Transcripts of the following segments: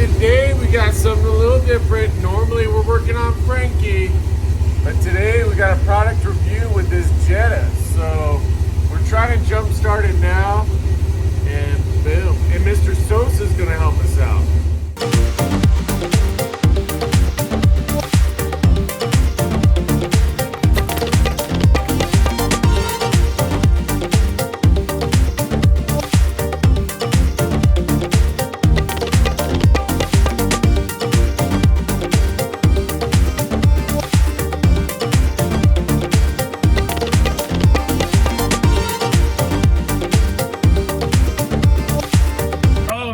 today we got something a little different. Normally we're working on Frankie, but today we got a product review with this Jetta. So we're trying to jump start it now, and boom. And Mr. Sosa is gonna help us out.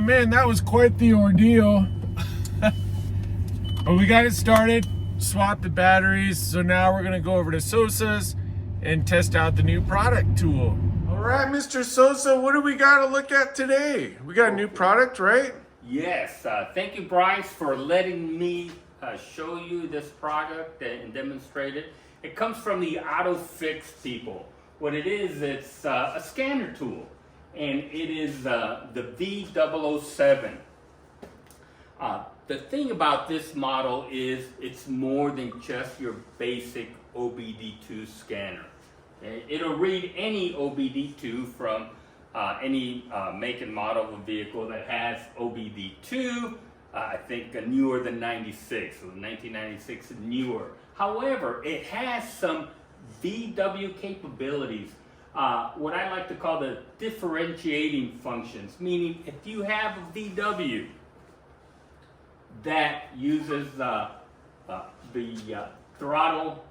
Man, that was quite the ordeal. But we got it started, swapped the batteries, so now we're gonna go over to Sosa's and test out the new product tool. All right, Mr. Sosa, what do we got to look at today? We got a new product, right? Yes, thank you, Bryce, for letting me show you this product and demonstrate it. It comes from the Auto Fix people. What it is, it's a scanner tool. And it is the V007. The thing about this model is it's more than just your basic OBD2 scanner. Okay? It'll read any OBD2 from any make and model of a vehicle that has OBD2. I think newer than 96, so 1996 and newer. However, it has some VW capabilities. What I like to call the differentiating functions, meaning if you have a VW that uses the throttle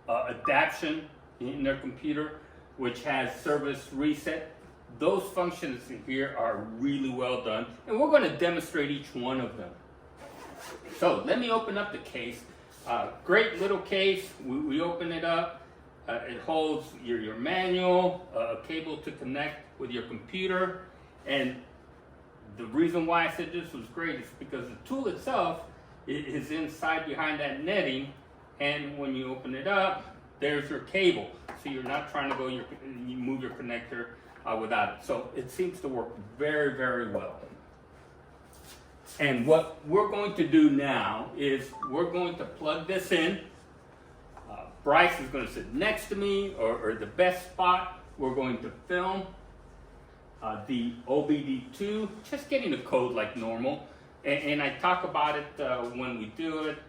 adaptation in their computer, which has service reset, those functions in here are really well done, and we're going to demonstrate each one of them. So let me open up the case. Great little case. We open it up. It holds your manual, a cable to connect with your computer, and the reason why I said this was great is because the tool itself is inside behind that netting, and when you open it up, there's your cable. So you're not trying to go you move your connector without it. So it seems to work very, very well. And what we're going to do now is we're going to plug this in. Bryce is going to sit next to me, or the best spot. We're going to film the OBD2, just getting the code like normal. And I talk about it when we do it.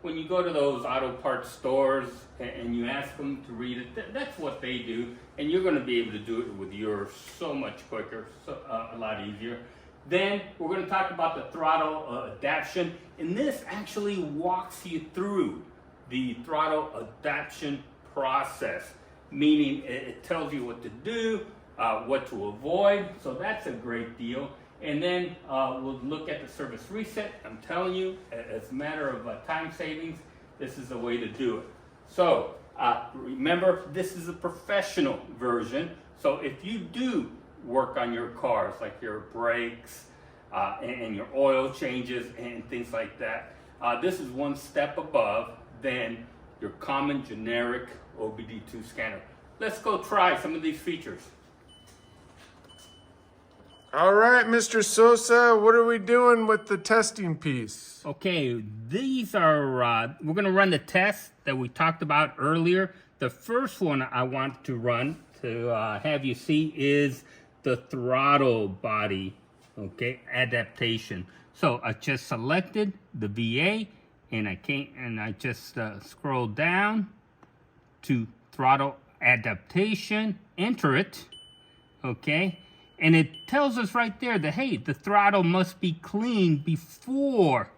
When you go to those auto parts stores and you ask them to read it, that's what they do. And you're going to be able to do it with yours so much quicker, a lot easier. Then we're going to talk about the throttle adaptation. And this actually walks you through the throttle adaptation process, meaning it tells you what to do, what to avoid, so that's a great deal. And then we'll look at the service reset. I'm telling you, as a matter of time savings, this is the way to do it. So remember, this is a professional version, so if you do work on your cars, like your brakes and your oil changes and things like that, this is one step above than your common generic OBD2 scanner. Let's go try some of these features. All right, Mr. Sosa, what are we doing with the testing piece? Okay, these are, we're gonna run the test that we talked about earlier. The first one I want to run to have you see is the throttle body, okay, adaptation. So I just selected the VA, and I just scroll down to throttle adaptation, enter it, okay? And it tells us right there that, hey, the throttle must be clean before,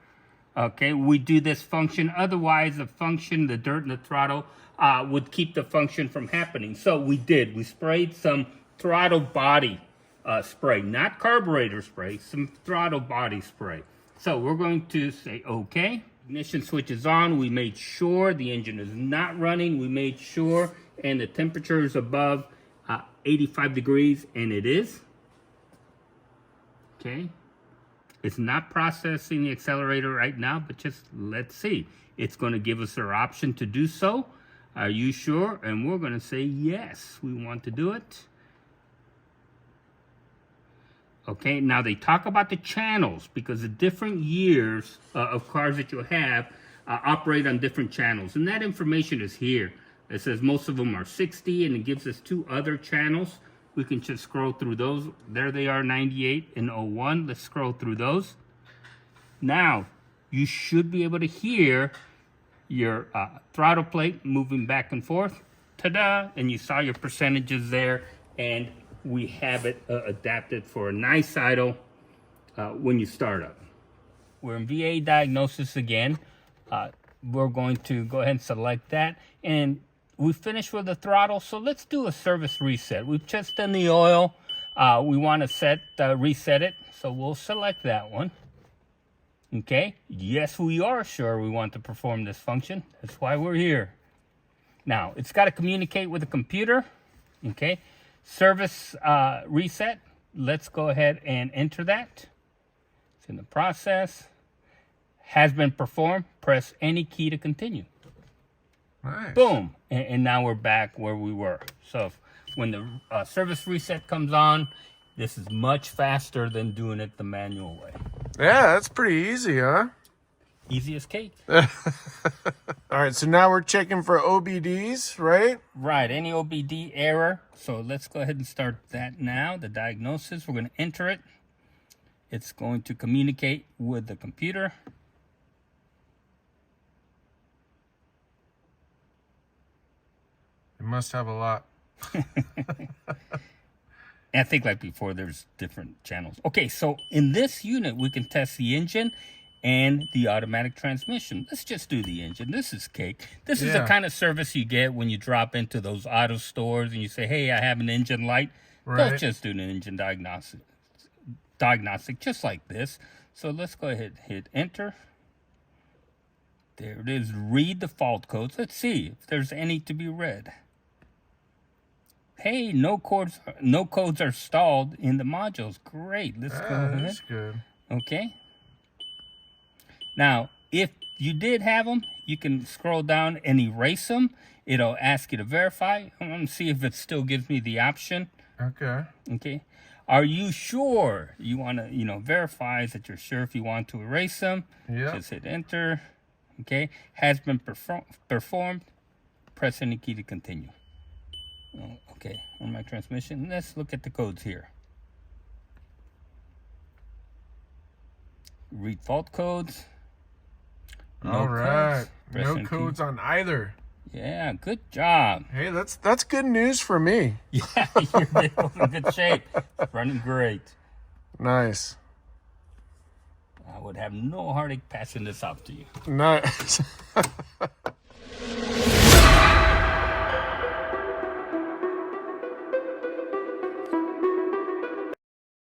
okay, we do this function. Otherwise, the function, the dirt in the throttle, would keep the function from happening. So we did. We sprayed some throttle body spray, not carburetor spray, some throttle body spray. So we're going to say, okay. Ignition switch is on. We made sure the engine is not running. We made sure, and the temperature is above 85 degrees, and it is. Okay. It's not processing the accelerator right now, but just let's see. It's going to give us our option to do so. Are you sure? And we're going to say yes, we want to do it. Okay, now they talk about the channels because the different years of cars that you have operate on different channels. And that information is here. It says most of them are 60, and it gives us 2 other channels. We can just scroll through those. There they are, 98 and 01. Let's scroll through those. Now, you should be able to hear your throttle plate moving back and forth. Ta-da! And you saw your percentages there, and we have it adapted for a nice idle when you start up. We're in VA Diagnosis again. We're going to go ahead and select that, and we finished with the throttle, so let's do a service reset. We've just done the oil. We want to reset it, so we'll select that one. Okay, yes, we are sure we want to perform this function. That's why we're here. Now, it's got to communicate with the computer. Okay, service reset. Let's go ahead and enter that. It's in the process. Has been performed. Press any key to continue. Nice. Boom, and now we're back where we were. So when the service reset comes on, this is much faster than doing it the manual way. Yeah, that's pretty easy, huh? Easy as cake. All right, so now we're checking for OBDs, right? Right, any OBD error. So let's go ahead and start that now. The diagnosis, we're going to enter it. It's going to communicate with the computer. It must have a lot. I think like before, there's different channels. Okay, so in this unit, we can test the engine and the automatic transmission. Let's just do the engine. This is cake. This is the kind of service you get when you drop into those auto stores and you say, hey, I have an engine light. Right. They'll just do an engine diagnostic just like this. So let's go ahead and hit enter. There it is. Read the fault codes. Let's see if there's any to be read. Hey, no codes are stalled in the modules. Great. Let's go ahead. That's good. Okay. Now, if you did have them, you can scroll down and erase them. It'll ask you to verify. I'm going to see if it still gives me the option. Okay. Okay. Are you sure you want to, verify that you're sure if you want to erase them? Yeah. Just hit enter. Okay. Has been performed. Press any key to continue. Oh, okay, on my transmission, let's look at the codes here. Read fault codes. All right, no codes on either. Yeah, good job. Hey, that's good news for me. Yeah, you're in good shape. It's running great. Nice. I would have no heartache passing this off to you. Nice.